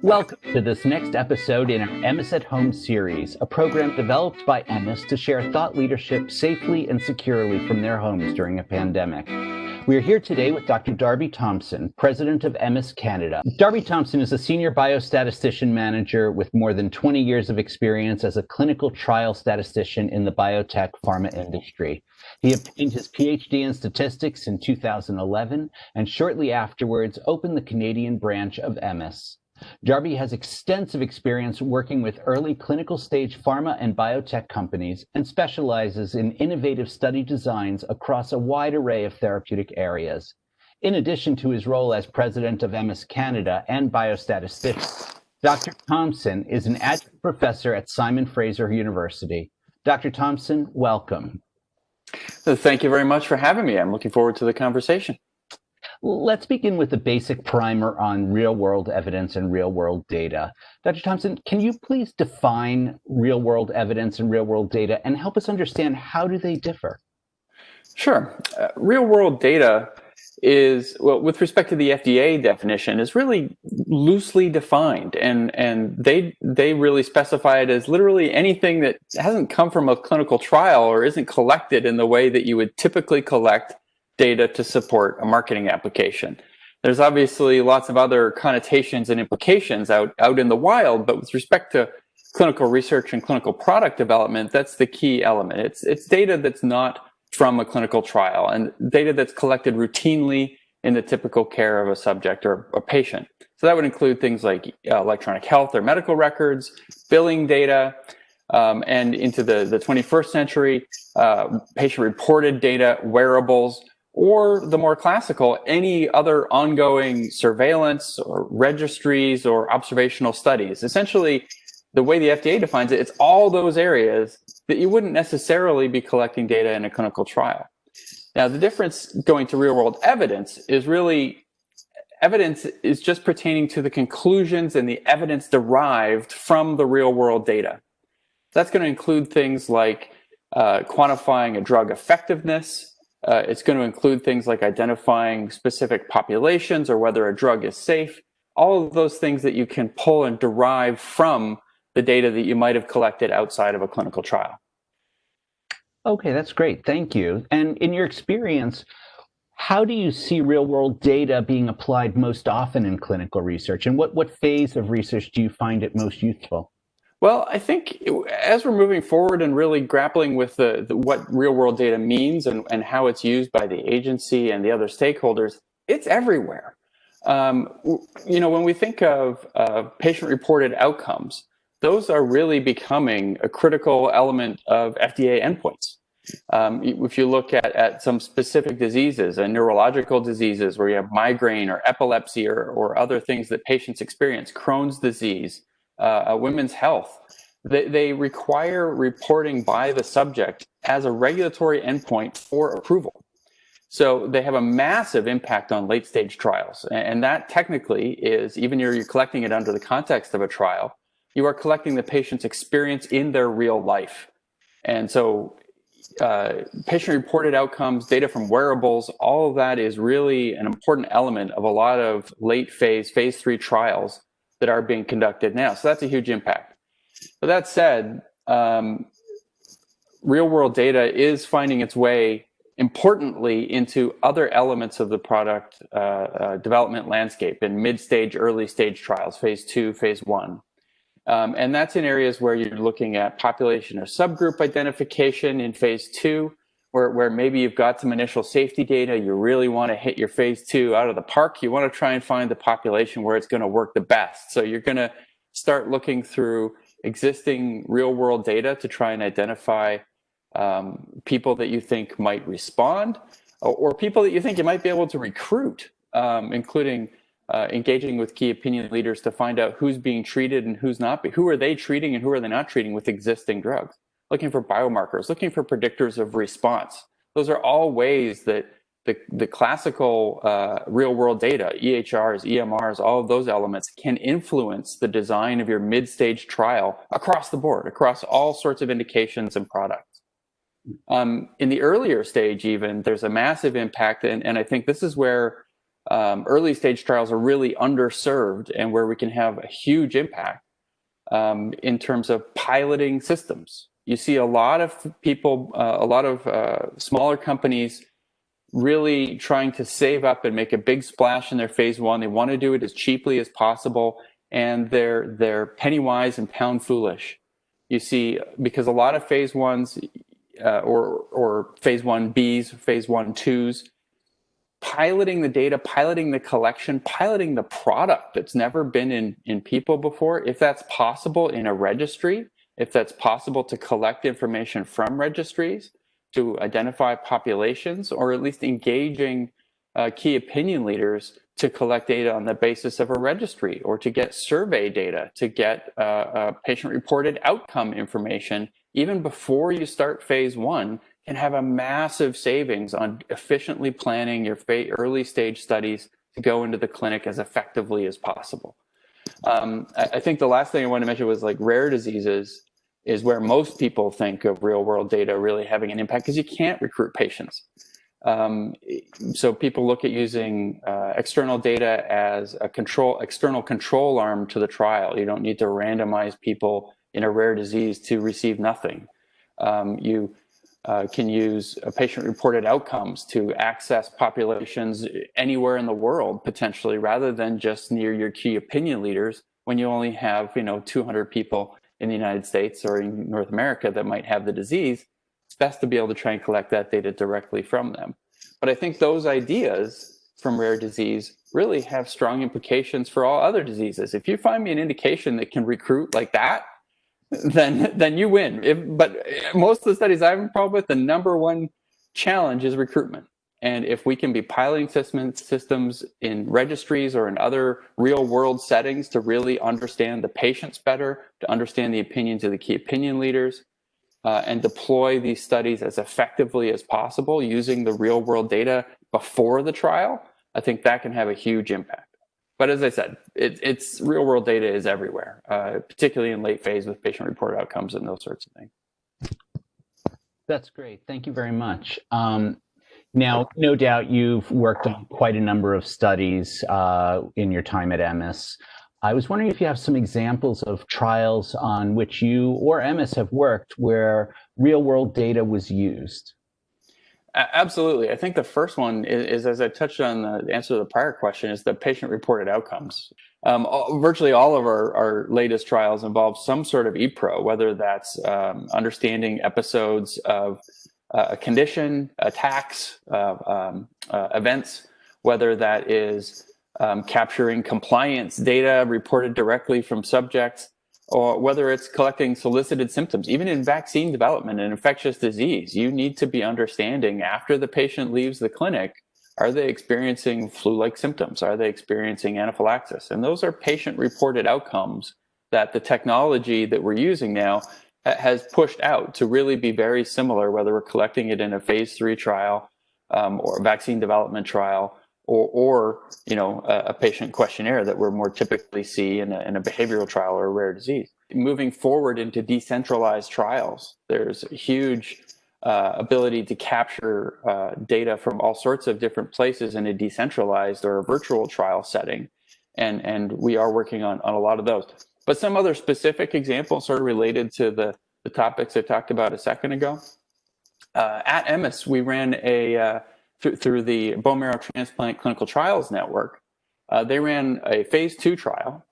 Welcome to this next episode in our Emmes at Home series, a program developed by Emmes to share thought leadership safely and securely from their homes during a pandemic. We are here today with Dr. Darby Thompson, president of Emmes Canada. Darby Thompson is a senior biostatistician manager with more than 20 years of experience as a clinical trial statistician in the biotech pharma industry. He obtained his PhD in statistics in 2011 and shortly afterwards opened the Canadian branch of Emmes. Darby has extensive experience working with early clinical stage pharma and biotech companies and specializes in innovative study designs across a wide array of therapeutic areas. In addition to his role as president of Emmes Canada and biostatistician, Dr. Thompson is an adjunct professor at Simon Fraser University. Dr. Thompson, welcome. Thank you very much for having me. I'm looking forward to the conversation. Let's begin with a basic primer on real-world evidence and real-world data. Dr. Thompson, can you please define real-world evidence and real-world data and help us understand how do they differ? Sure. Real-world data is, well, with respect to the FDA definition, is really loosely defined, and they really specify it as literally anything that hasn't come from a clinical trial or isn't collected in the way that you would typically collect data to support a marketing application. There's obviously lots of other connotations and implications out in the wild, but with respect to clinical research and clinical product development, that's the key element. It's data that's not from a clinical trial and data that's collected routinely in the typical care of a subject or a patient. So that would include things like electronic health or medical records, billing data, and into the 21st century, patient-reported data, wearables, or the more classical, any other ongoing surveillance or registries or observational studies. Essentially, the way the FDA defines it, it's all those areas that you wouldn't necessarily be collecting data in a clinical trial. Now, the difference going to real-world evidence is really, evidence is just pertaining to the conclusions and the evidence derived from the real-world data. That's going to include things like quantifying a drug effectiveness. It's going to include things like identifying specific populations or whether a drug is safe. All of those things that you can pull and derive from the data that you might have collected outside of a clinical trial. Okay, that's great. Thank you. And in your experience, how do you see real-world data being applied most often in clinical research? And what phase of research do you find it most useful? Well, I think as we're moving forward and really grappling with what real-world data means and how it's used by the agency and the other stakeholders, it's everywhere. When we think of patient-reported outcomes, those are really becoming a critical element of FDA endpoints. If you look at some specific diseases and neurological diseases where you have migraine or epilepsy or other things that patients experience, Crohn's disease, women's health, they require reporting by the subject as a regulatory endpoint for approval. So they have a massive impact on late stage trials. And that technically is, even you're collecting it under the context of a trial, you are collecting the patient's experience in their real life. And so patient-reported outcomes, data from wearables, all of that is really an important element of a lot of late phase 3 trials that are being conducted now. So that's a huge impact. But that said, real-world data is finding its way importantly into other elements of the product development landscape in mid-stage, early-stage trials, phase 2, phase 1. And that's in areas where you're looking at population or subgroup identification in phase 2, where maybe you've got some initial safety data, you really want to hit your phase 2 out of the park, you want to try and find the population where it's going to work the best. So you're going to start looking through existing real-world data to try and identify people that you think might respond, or people that you think you might be able to recruit, including engaging with key opinion leaders to find out who's being treated and who's not. Who are they treating and who are they not treating with existing drugs? Looking for biomarkers, looking for predictors of response. Those are all ways that the classical real-world data, EHRs, EMRs, all of those elements can influence the design of your mid-stage trial across the board, across all sorts of indications and products. In the earlier stage even, there's a massive impact, and I think this is where early stage trials are really underserved and where we can have a huge impact in terms of piloting systems. You see a lot of people, a lot of smaller companies really trying to save up and make a big splash in their phase one. They want to do it as cheaply as possible, and they're penny wise and pound foolish. You see, because a lot of phase ones or phase 1Bs, phase 1/2s, piloting the data, piloting the collection, piloting the product that's never been in people before, if that's possible in a registry, if that's possible to collect information from registries, to identify populations, or at least engaging key opinion leaders to collect data on the basis of a registry, or to get survey data, to get patient-reported outcome information, even before you start phase one, can have a massive savings on efficiently planning your early stage studies to go into the clinic as effectively as possible. I think the last thing I want to mention was like rare diseases is where most people think of real world data really having an impact, because you can't recruit patients. So people look at using external data as a external control arm to the trial. You don't need to randomize people in a rare disease to receive nothing. You can use patient-reported outcomes to access populations anywhere in the world, potentially, rather than just near your key opinion leaders when you only have 200 people in the United States or in North America that might have the disease. It's best to be able to try and collect that data directly from them. But I think those ideas from rare disease really have strong implications for all other diseases. If you find me an indication that can recruit like that, then you win. But most of the studies I've been involved with, the number one challenge is recruitment. And if we can be piloting systems in registries or in other real world settings to really understand the patients better, to understand the opinions of the key opinion leaders, and deploy these studies as effectively as possible using the real world data before the trial, I think that can have a huge impact. But as I said, it's real world data is everywhere, particularly in late phase with patient reported outcomes and those sorts of things. That's great. Thank you very much. Now, no doubt you've worked on quite a number of studies in your time at Emmes. I was wondering if you have some examples of trials on which you or Emmes have worked where real world data was used. Absolutely. I think the first one is, as I touched on the answer to the prior question, is the patient-reported outcomes. Virtually all of our latest trials involve some sort of ePro, whether that's understanding episodes of a condition, attacks, events, whether that is capturing compliance data reported directly from subjects, or whether it's collecting solicited symptoms. Even in vaccine development and infectious disease, you need to be understanding after the patient leaves the clinic, are they experiencing flu-like symptoms? Are they experiencing anaphylaxis? And those are patient-reported outcomes that the technology that we're using now has pushed out to really be very similar, whether we're collecting it in a phase 3 trial or a vaccine development trial, or a patient questionnaire that we're more typically see in a behavioral trial or a rare disease. Moving forward into decentralized trials, there's a huge ability to capture data from all sorts of different places in a decentralized or a virtual trial setting, and we are working on a lot of those. But some other specific examples sort of related to the topics I talked about a second ago. At Emmes, we ran through the Bone Marrow Transplant Clinical Trials Network, they ran a phase 2 trial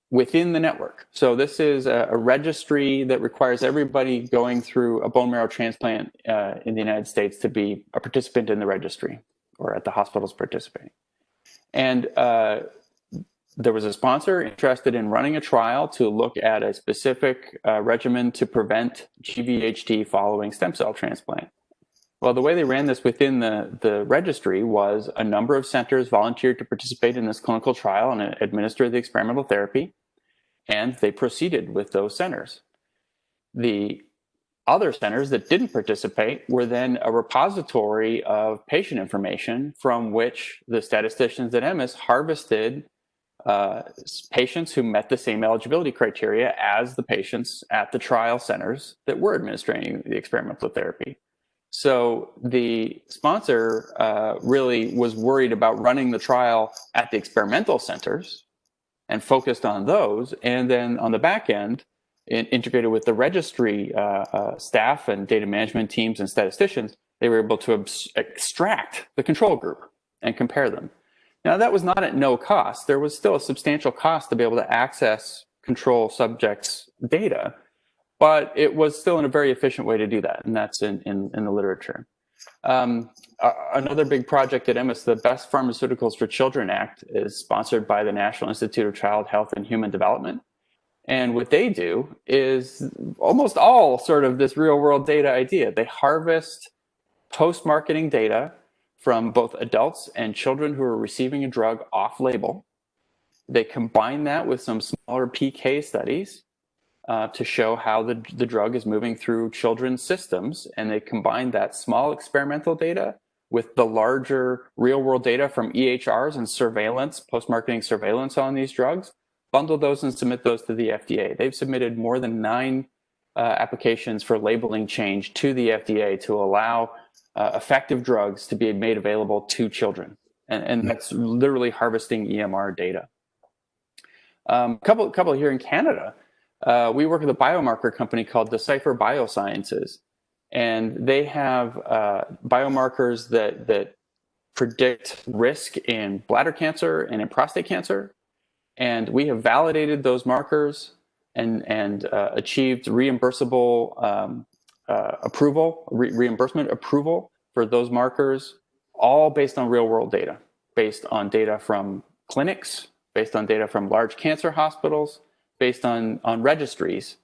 within the network. So this is a registry that requires everybody going through a bone marrow transplant in the United States to be a participant in the registry or at the hospitals participating. And there was a sponsor interested in running a trial to look at a specific regimen to prevent GVHD following stem cell transplant. Well, the way they ran this within the registry was a number of centers volunteered to participate in this clinical trial and administer the experimental therapy, and they proceeded with those centers. The other centers that didn't participate were then a repository of patient information from which the statisticians at Emmes harvested patients who met the same eligibility criteria as the patients at the trial centers that were administering the experimental therapy. So the sponsor really was worried about running the trial at the experimental centers and focused on those. And then on the back end, integrated with the registry staff and data management teams and statisticians, they were able to extract the control group and compare them. Now, that was not at no cost. There was still a substantial cost to be able to access control subjects' data, but it was still in a very efficient way to do that, and that's in the literature. Another big project at Emmes, the Best Pharmaceuticals for Children Act, is sponsored by the National Institute of Child Health and Human Development. And what they do is almost all sort of this real world data idea. They harvest post-marketing data from both adults and children who are receiving a drug off-label. They combine that with some smaller PK studies to show how the drug is moving through children's systems. And they combine that small experimental data with the larger real-world data from EHRs and surveillance, post-marketing surveillance on these drugs, bundle those and submit those to the FDA. They've submitted more than 9 applications for labeling change to the FDA to allow effective drugs to be made available to children. And that's literally harvesting EMR data. Couple here in Canada, we work with a biomarker company called Decipher Biosciences. And they have biomarkers that predict risk in bladder cancer and in prostate cancer. And we have validated those markers and achieved reimbursable reimbursement approval for those markers, all based on real world data, based on data from clinics, based on data from large cancer hospitals, based on registries.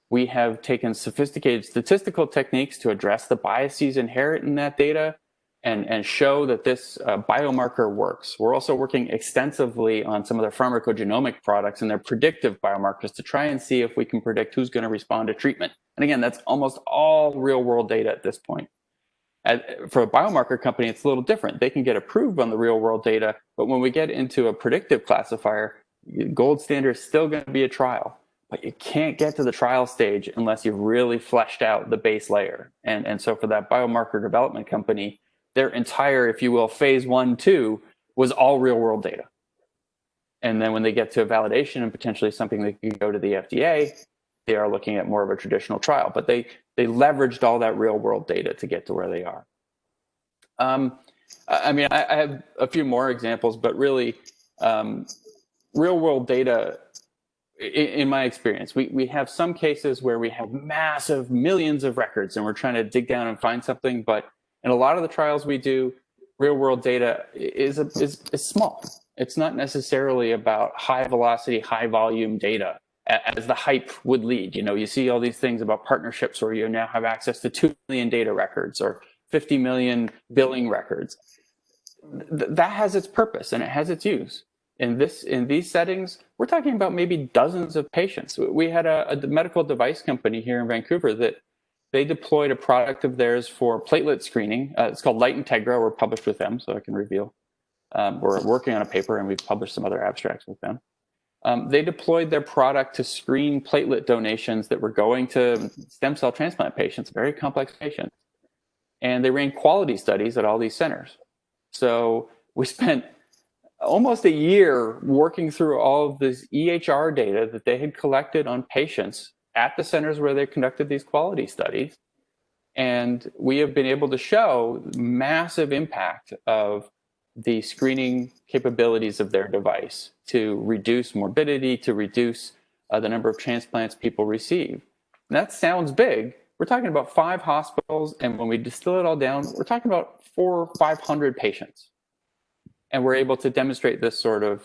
We have taken sophisticated statistical techniques to address the biases inherent in that data and show that this biomarker works. We're also working extensively on some of their pharmacogenomic products and their predictive biomarkers to try and see if we can predict who's going to respond to treatment. And again, that's almost all real world data at this point. For a biomarker company, it's a little different. They can get approved on the real world data, but when we get into a predictive classifier, gold standard is still going to be a trial. But you can't get to the trial stage unless you've really fleshed out the base layer. And so for that biomarker development company, their entire, if you will, phase 1, 2 was all real world data. And then when they get to a validation and potentially something that can go to the FDA, they are looking at more of a traditional trial. But they leveraged all that real world data to get to where they are. I mean, I have a few more examples, but really real world data, in my experience, we have some cases where we have massive millions of records and we're trying to dig down and find something, but in a lot of the trials we do, real world data is small. It's not necessarily about high velocity, high volume data as the hype would lead. You know, you see all these things about partnerships where you now have access to 2 million data records or 50 million billing records. That has its purpose and it has its use. In these settings, we're talking about maybe dozens of patients. We had a medical device company here in Vancouver that they deployed a product of theirs for platelet screening. It's called Light Integra. We're published with them, so I can reveal. We're working on a paper and we've published some other abstracts with them. They deployed their product to screen platelet donations that were going to stem cell transplant patients, very complex patients. And they ran quality studies at all these centers. So we spent almost a year working through all of this EHR data that they had collected on patients at the centers where they conducted these quality studies. And we have been able to show massive impact of the screening capabilities of their device to reduce morbidity, to reduce the number of transplants people receive. And that sounds big. We're talking about 5 hospitals, and when we distill it all down, we're talking about 400 or 500 patients. And we're able to demonstrate these sort of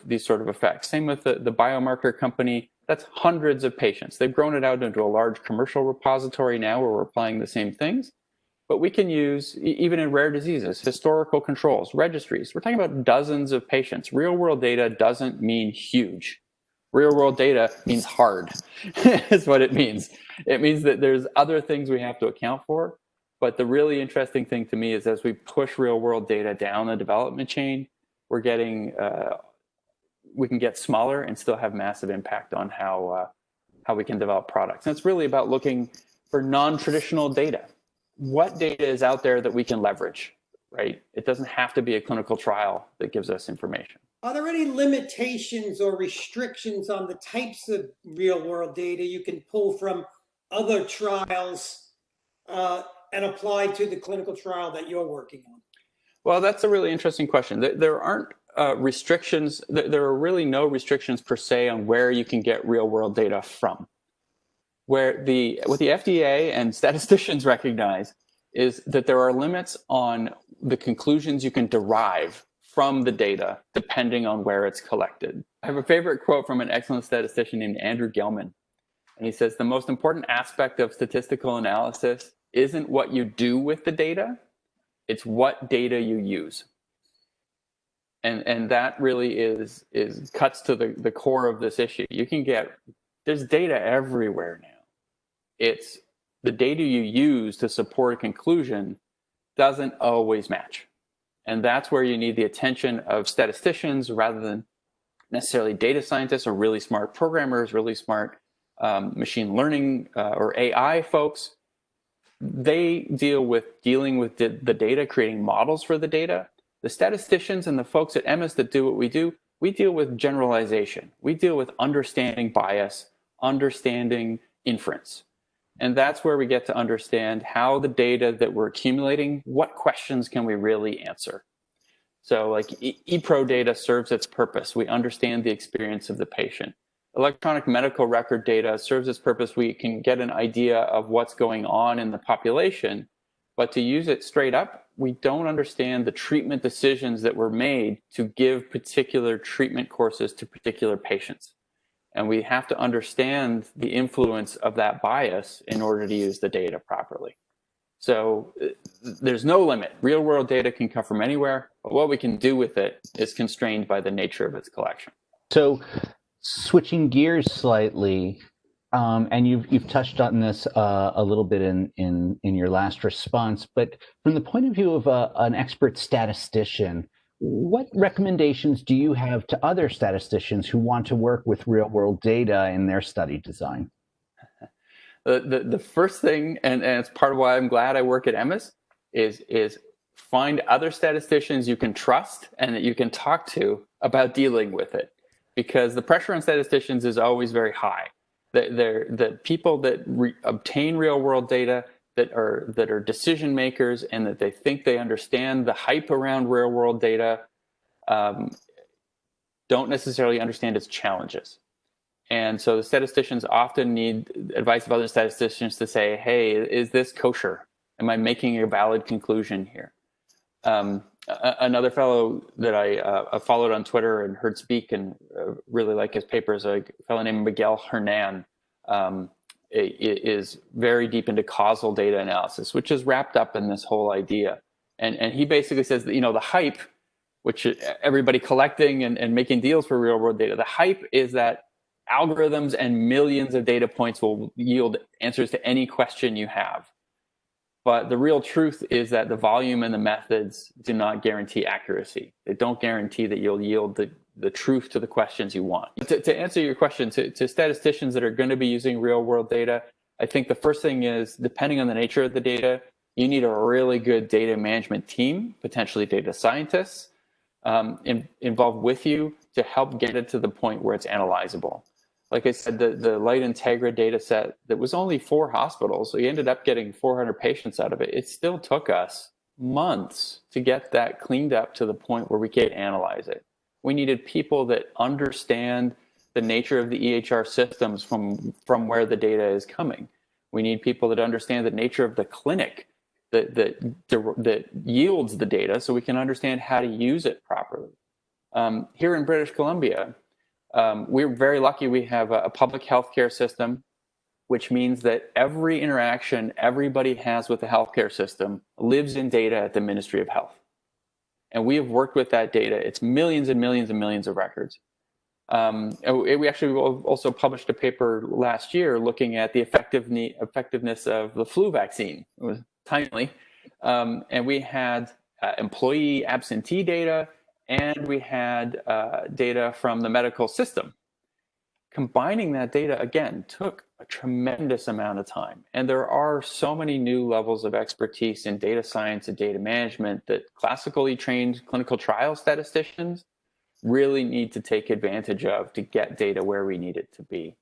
effects. Same with the biomarker company. That's hundreds of patients. They've grown it out into a large commercial repository now where we're applying the same things. But we can use, even in rare diseases, historical controls, registries. We're talking about dozens of patients. Real world data doesn't mean huge. Real world data means hard, is what it means. It means that there's other things we have to account for. But the really interesting thing to me is as we push real world data down the development chain, we're getting, we can get smaller and still have massive impact on how we can develop products. And it's really about looking for non-traditional data. what data is out there that we can leverage, right? It doesn't have to be a clinical trial that gives us information. Are there any limitations or restrictions on the types of real world data you can pull from other trials and apply to the clinical trial that you're working on? Well, that's a really interesting question. There aren't restrictions. There are really no restrictions per se on where you can get real world data from. What the FDA and statisticians recognize is that there are limits on the conclusions you can derive from the data, depending on where it's collected. I have a favorite quote from an excellent statistician named Andrew Gelman. And he says, the most important aspect of statistical analysis isn't what you do with the data, it's what data you use. And that really is cuts to the core of this issue. There's data everywhere now. It's the data you use to support a conclusion doesn't always match. And that's where you need the attention of statisticians rather than necessarily data scientists or really smart programmers, really smart machine learning or AI folks. They dealing with the data, creating models for the data. The statisticians and the folks at Emmes that do what we deal with generalization. We deal with understanding bias, understanding inference. And that's where we get to understand how the data that we're accumulating, what questions can we really answer? So like ePro data serves its purpose. We understand the experience of the patient. Electronic medical record data serves its purpose. We can get an idea of what's going on in the population, but to use it straight up, we don't understand the treatment decisions that were made to give particular treatment courses to particular patients. And we have to understand the influence of that bias in order to use the data properly. So there's no limit. Real world data can come from anywhere, but what we can do with it is constrained by the nature of its collection. So switching gears slightly, and you've touched on this a little bit in your last response, but from the point of view of an expert statistician, what recommendations do you have to other statisticians who want to work with real world data in their study design? The first thing, and it's part of why I'm glad I work at Emmes, is find other statisticians you can trust and that you can talk to about dealing with it. Because the pressure on statisticians is always very high. The people that obtain real world data that are decision makers and that they think they understand the hype around real world data don't necessarily understand its challenges. And so the statisticians often need advice of other statisticians to say, hey, is this kosher? Am I making a valid conclusion here? Another fellow that I followed on Twitter and heard speak and really like his papers, a fellow named Miguel Hernan, is very deep into causal data analysis, which is wrapped up in this whole idea. And he basically says that, the hype, which everybody collecting and making deals for real world data, the hype is that algorithms and millions of data points will yield answers to any question you have. But the real truth is that the volume and the methods do not guarantee accuracy. They don't guarantee that you'll yield the truth to the questions you want. To answer your question, to statisticians that are going to be using real world data, I think the first thing is, depending on the nature of the data, you need a really good data management team, potentially data scientists, involved with you to help get it to the point where it's analyzable. Like I said, the Light Integra data set that was only 4 hospitals, so you ended up getting 400 patients out of it. It still took us months to get that cleaned up to the point where we could analyze it. We needed people that understand the nature of the EHR systems from where the data is coming. We need people that understand the nature of the clinic that yields the data so we can understand how to use it properly. Here in British Columbia, we're very lucky we have a public healthcare system, which means that every interaction everybody has with the healthcare system lives in data at the Ministry of Health. And we have worked with that data. It's millions and millions and millions of records. We actually also published a paper last year looking at the effectiveness of the flu vaccine. It was timely. And we had employee absentee data, and we had data from the medical system. combining that data, again, took a tremendous amount of time. And there are so many new levels of expertise in data science and data management that classically trained clinical trial statisticians really need to take advantage of to get data where we need it to be.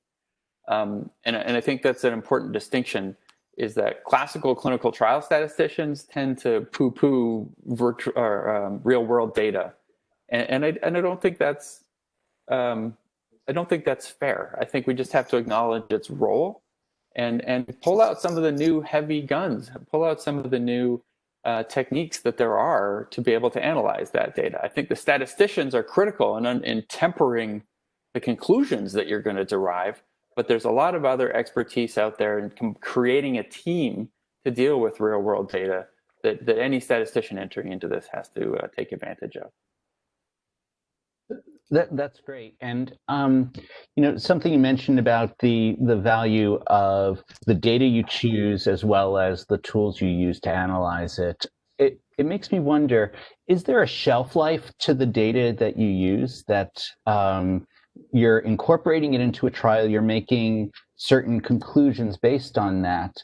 And I think that's an important distinction, is that classical clinical trial statisticians tend to poo-poo real-world data. And I don't think that's fair. I think we just have to acknowledge its role and pull out some of the new heavy guns, pull out some of the new techniques that there are to be able to analyze that data. I think the statisticians are critical in tempering the conclusions that you're going to derive, but there's a lot of other expertise out there in creating a team to deal with real world data that any statistician entering into this has to take advantage of. That's great. And something you mentioned about the value of the data you choose as well as the tools you use to analyze it. It makes me wonder, is there a shelf life to the data that you use, that you're incorporating it into a trial, you're making certain conclusions based on that,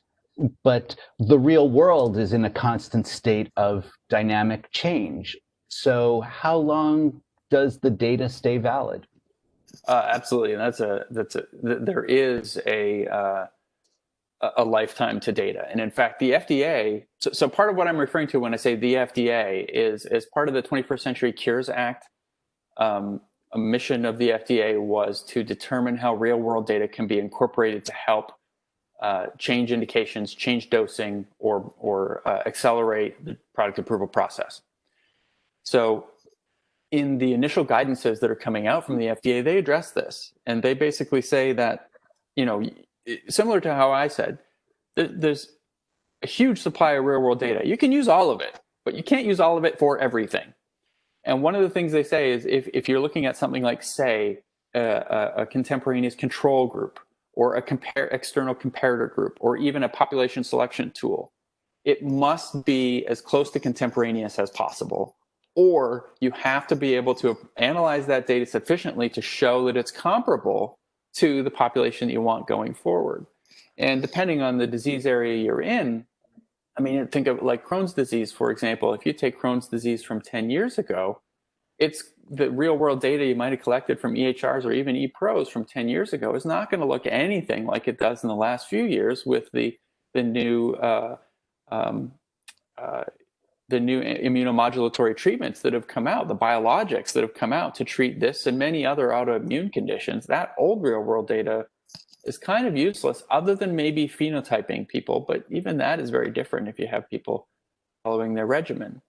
but the real world is in a constant state of dynamic change? So how long does the data stay valid? Absolutely, and there is a lifetime to data, and in fact, the FDA. So part of what I'm referring to when I say the FDA is as part of the 21st Century Cures Act. A mission of the FDA was to determine how real-world data can be incorporated to help change indications, change dosing, or accelerate the product approval process. So in the initial guidances that are coming out from the FDA, they address this, and they basically say that, similar to how I said, there's a huge supply of real-world data. You can use all of it, but you can't use all of it for everything. And one of the things they say is if you're looking at something like, say, a contemporaneous control group, or external comparator group, or even a population selection tool, it must be as close to contemporaneous as possible. Or you have to be able to analyze that data sufficiently to show that it's comparable to the population that you want going forward. And depending on the disease area you're in, I mean, think of like Crohn's disease, for example. If you take Crohn's disease from 10 years ago, it's the real world data you might have collected from EHRs or even ePros from 10 years ago is not going to look anything like it does in the last few years with the new immunomodulatory treatments that have come out, the biologics that have come out to treat this and many other autoimmune conditions. That old real world data is kind of useless, other than maybe phenotyping people, but even that is very different if you have people following their regimen.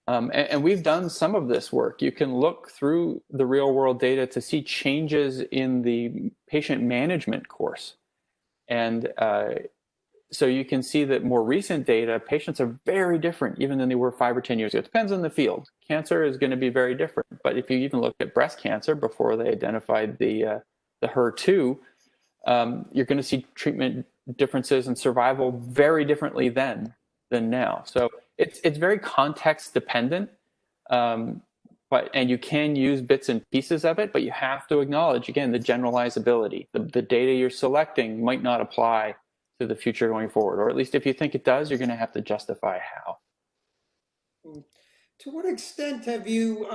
And we've done some of this work. You can look through the real world data to see changes in the patient management course. And so you can see that more recent data, patients are very different even than they were 5 or 10 years ago. It depends on the field. Cancer is going to be very different. But if you even look at breast cancer before they identified the HER2, you're going to see treatment differences in survival very differently then than now. So it's very context dependent, and you can use bits and pieces of it, but you have to acknowledge, again, the generalizability. The data you're selecting might not apply to the future going forward, or at least if you think it does, you're going to have to justify how. To what extent have you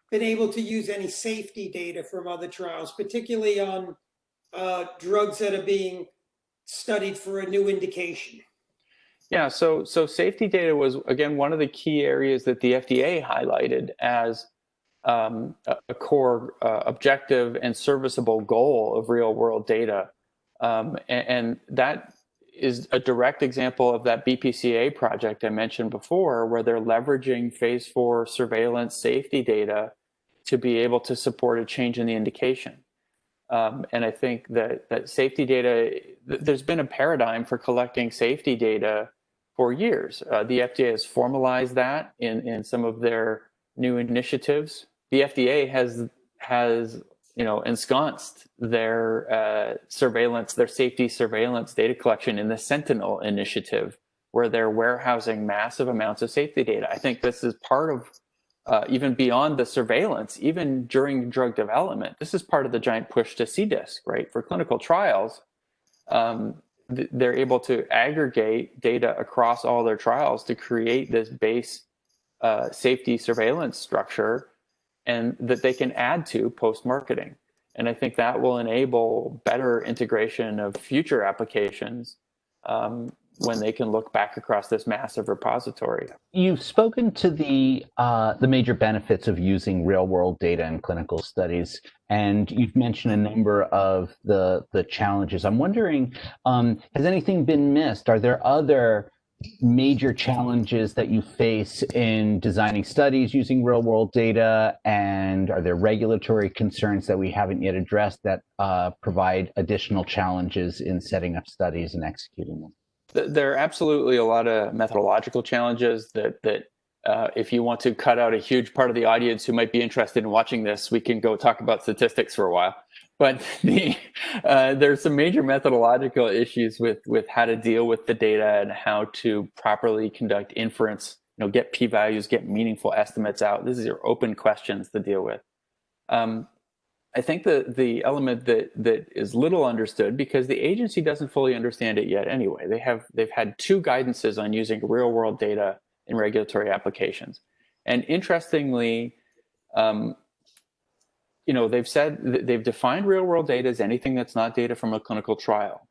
been able to use any safety data from other trials, particularly on drugs that are being studied for a new indication? Yeah, so safety data was, again, one of the key areas that the FDA highlighted as a core objective and serviceable goal of real-world data. And that is a direct example of that BPCA project I mentioned before, where they're leveraging phase 4 surveillance safety data to be able to support a change in the indication. And I think that safety data, there's been a paradigm for collecting safety data for years. The FDA has formalized that in some of their new initiatives. The FDA has ensconced their surveillance, their safety surveillance data collection in the Sentinel initiative, where they're warehousing massive amounts of safety data. I think this is part even beyond the surveillance, even during drug development. This is part of the giant push to CDISC, right? For clinical trials, they're able to aggregate data across all their trials to create this base safety surveillance structure, and that they can add to post-marketing. And I think that will enable better integration of future applications when they can look back across this massive repository. You've spoken to the major benefits of using real-world data in clinical studies, and you've mentioned a number of the challenges. I'm wondering, has anything been missed? Are there other major challenges that you face in designing studies using real-world data, and are there regulatory concerns that we haven't yet addressed that provide additional challenges in setting up studies and executing them? There are absolutely a lot of methodological challenges that if you want to cut out a huge part of the audience who might be interested in watching this, we can go talk about statistics for a while. But there's some major methodological issues with how to deal with the data and how to properly conduct inference, get p-values, get meaningful estimates out. These are open questions to deal with. I think the element that is little understood, because the agency doesn't fully understand it yet anyway. They've had 2 guidances on using real world data in regulatory applications. And interestingly, they've said they've defined real world data as anything that's not data from a clinical trial.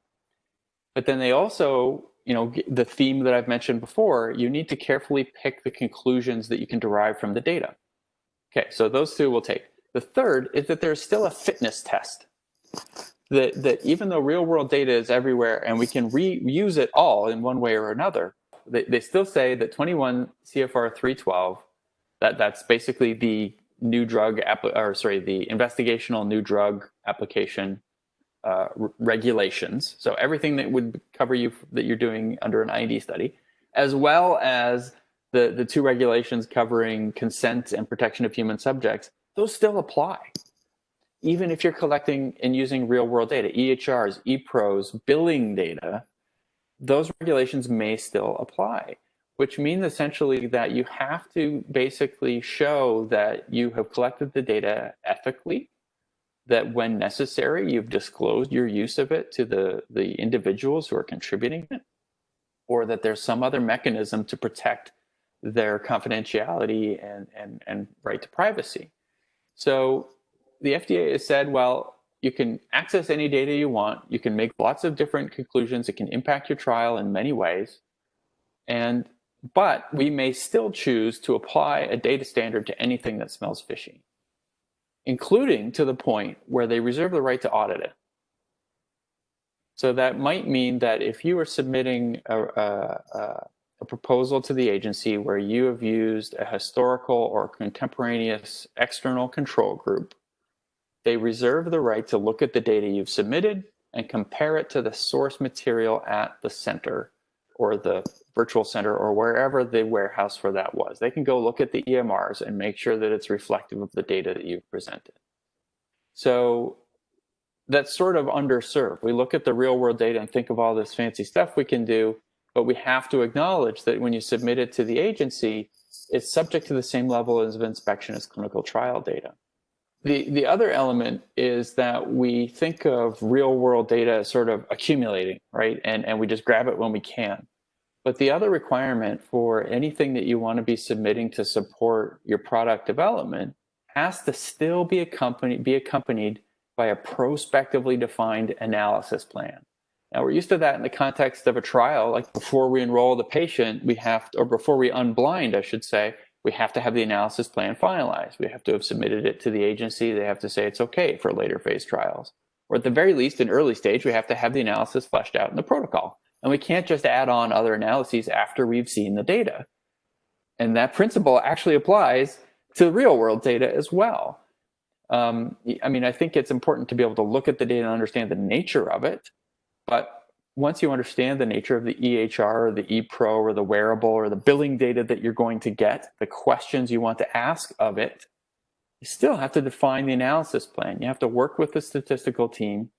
But then they also, the theme that I've mentioned before, you need to carefully pick the conclusions that you can derive from the data. Okay, so those 2 we'll take. The third is that there's still a fitness test. That even though real world data is everywhere and we can reuse it all in one way or another, they still say that 21 CFR 312, that's basically the new drug the investigational new drug application regulations. So everything that would cover you that you're doing under an IND study, as well as the 2 regulations covering consent and protection of human subjects, those still apply. Even if you're collecting and using real world data, EHRs, ePros, billing data, those regulations may still apply, which means essentially that you have to basically show that you have collected the data ethically, that when necessary, you've disclosed your use of it to the individuals who are contributing it, or that there's some other mechanism to protect their confidentiality and right to privacy. So the FDA has said, well, you can access any data you want. You can make lots of different conclusions. It can impact your trial in many ways. But we may still choose to apply a data standard to anything that smells fishy, including to the point where they reserve the right to audit it. So that might mean that if you are submitting a proposal to the agency where you have used a historical or contemporaneous external control group, they reserve the right to look at the data you've submitted and compare it to the source material at the center or the virtual center or wherever the warehouse for that was. They can go look at the EMRs and make sure that it's reflective of the data that you've presented. So that's sort of underserved. We look at the real world data and think of all this fancy stuff we can do, but we have to acknowledge that when you submit it to the agency, it's subject to the same level of inspection as clinical trial data. The other element is that we think of real world data as sort of accumulating, right? And we just grab it when we can. But the other requirement for anything that you want to be submitting to support your product development has to still be accompanied by a prospectively defined analysis plan. Now, we're used to that in the context of a trial, like before we enroll the patient, or before we unblind, I should say, we have to have the analysis plan finalized. We have to have submitted it to the agency. They have to say it's okay for later phase trials. Or at the very least, in early stage, we have to have the analysis fleshed out in the protocol. And we can't just add on other analyses after we've seen the data. And that principle actually applies to real world data as well. I think it's important to be able to look at the data and understand the nature of it. But once you understand the nature of the EHR or the ePro or the wearable or the billing data that you're going to get, the questions you want to ask of it, you still have to define the analysis plan. You have to work with the statistical team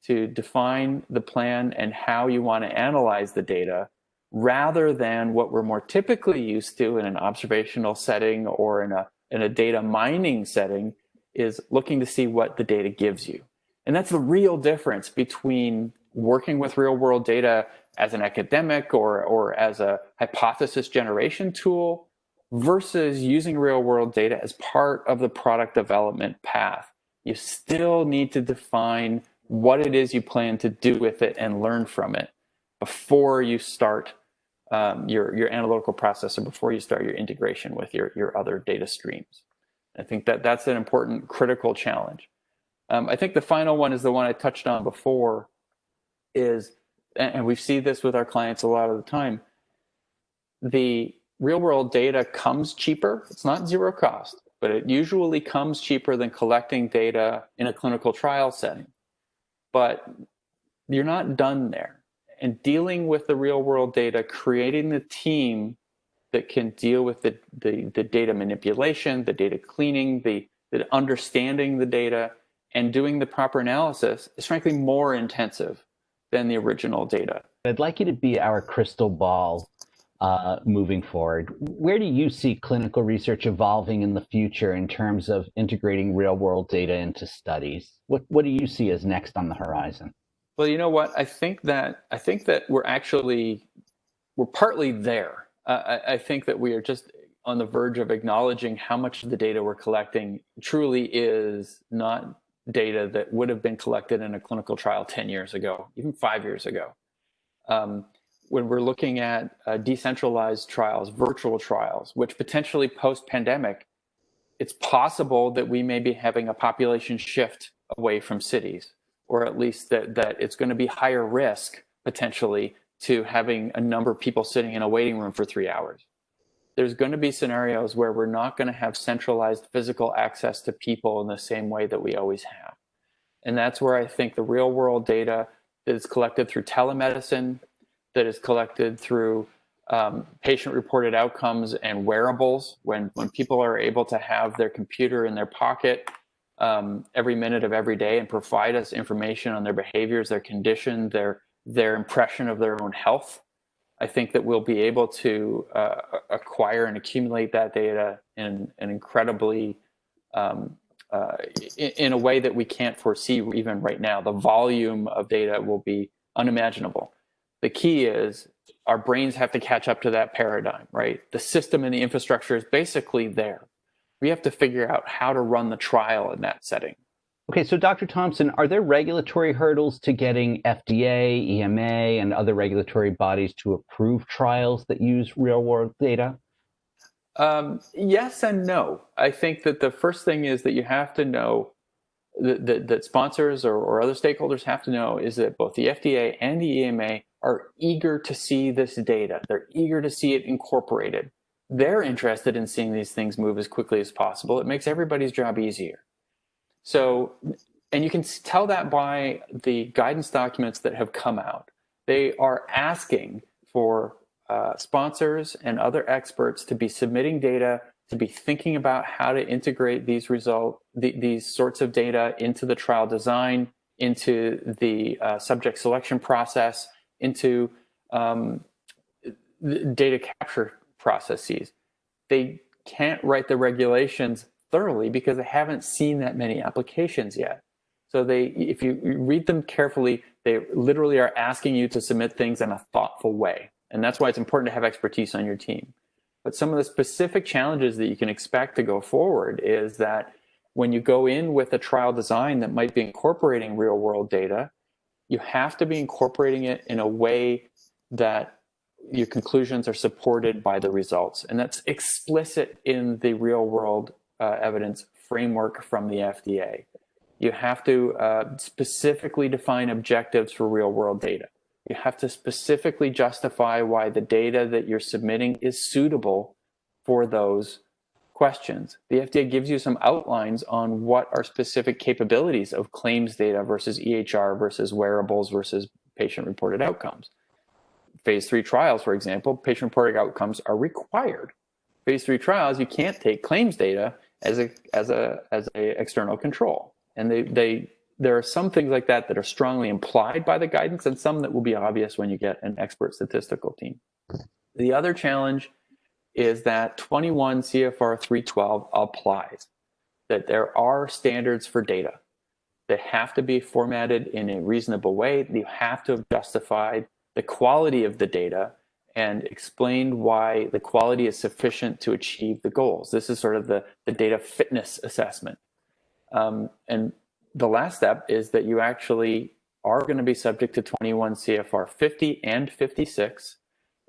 to define the plan and how you want to analyze the data, rather than what we're more typically used to in an observational setting or in a in a data mining setting is looking to see what the data gives you. And that's the real difference between working with real world data as an academic or as a hypothesis generation tool versus using real world data as part of the product development path. You still need to define what it is you plan to do with it and learn from it before you start your analytical process or before you start your integration with your other data streams. I think that that's an important critical challenge. I think the final one is the one I touched on before is, and we see this with our clients a lot of the time, the real world data comes cheaper. It's not zero cost, but it usually comes cheaper than collecting data in a clinical trial setting. But you're not done there. And dealing with the real world data, creating the team that can deal with the data manipulation, the data cleaning, the understanding the data, and doing the proper analysis is frankly more intensive than the original data. I'd like you to be our crystal ball moving forward. Where do you see clinical research evolving in the future in terms of integrating real world data into studies? What do you see as next on the horizon? Well, you know what? I think that we're partly there. I think that we are just on the verge of acknowledging how much of the data we're collecting truly is not data that would have been collected in a clinical trial 10 years ago, even 5 years ago. When we're looking at decentralized trials, virtual trials, which potentially post-pandemic, it's possible that we may be having a population shift away from cities, or at least that it's going to be higher risk potentially to having a number of people sitting in a waiting room for 3 hours. There's going to be scenarios where we're not going to have centralized physical access to people in the same way that we always have. And that's where I think the real world data that is collected through telemedicine, that is collected through patient reported outcomes and wearables, when people are able to have their computer in their pocket every minute of every day and provide us information on their behaviors, their condition, their impression of their own health. I think that we'll be able to acquire and accumulate that data in an incredibly, in a way that we can't foresee even right now. The volume of data will be unimaginable. The key is our brains have to catch up to that paradigm, right? The system and the infrastructure is basically there. We have to figure out how to run the trial in that setting. Okay, so Dr. Thompson, are there regulatory hurdles to getting FDA, EMA, and other regulatory bodies to approve trials that use real-world data? Yes and no. I think that the first thing is that you have to know that sponsors or other stakeholders have to know is that both the FDA and the EMA are eager to see this data. They're eager to see it incorporated. They're interested in seeing these things move as quickly as possible. It makes everybody's job easier. So, and you can tell that by the guidance documents that have come out. They are asking for sponsors and other experts to be submitting data, to be thinking about how to integrate these these sorts of data into the trial design, into the subject selection process, into the data capture processes. They can't write the regulations thoroughly because they haven't seen that many applications yet. So if you read them carefully, they literally are asking you to submit things in a thoughtful way. And that's why it's important to have expertise on your team. But some of the specific challenges that you can expect to go forward is that when you go in with a trial design that might be incorporating real world data, you have to be incorporating it in a way that your conclusions are supported by the results. And that's explicit in the real world evidence framework from the FDA. You have to specifically define objectives for real world data. You have to specifically justify why the data that you're submitting is suitable for those questions. The FDA gives you some outlines on what are specific capabilities of claims data versus EHR versus wearables versus patient-reported outcomes. Phase 3 trials, for example, patient-reported outcomes are required. Phase 3 trials, you can't take claims data as a external control, and there are some things like that that are strongly implied by the guidance, and some that will be obvious when you get an expert statistical team. The other challenge is that 21 CFR 312 applies, that there are standards for data. They have to be formatted in a reasonable way. You have to have justified the quality of the data and explained why the quality is sufficient to achieve the goals. This is sort of the data fitness assessment. And the last step is that you actually are going to be subject to 21 CFR 50 and 56,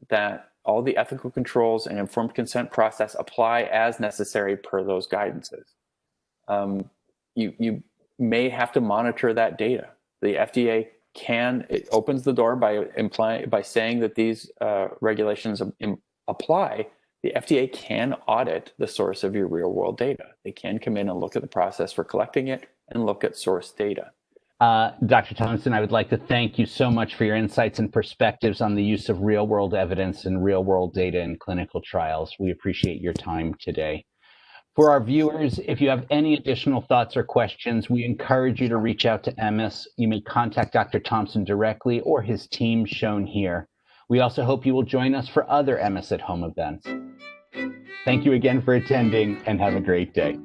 that all the ethical controls and informed consent process apply as necessary per those guidances. You may have to monitor that data. The FDA it opens the door by saying that these regulations apply. The FDA can audit the source of your real world data. They can come in and look at the process for collecting it and look at source data. Dr. Thompson, I would like to thank you so much for your insights and perspectives on the use of real world evidence and real world data in clinical trials. We appreciate your time today. For our viewers, if you have any additional thoughts or questions, we encourage you to reach out to Emmes. You may contact Dr. Thompson directly or his team shown here. We also hope you will join us for other Emmes at Home events. Thank you again for attending, and have a great day.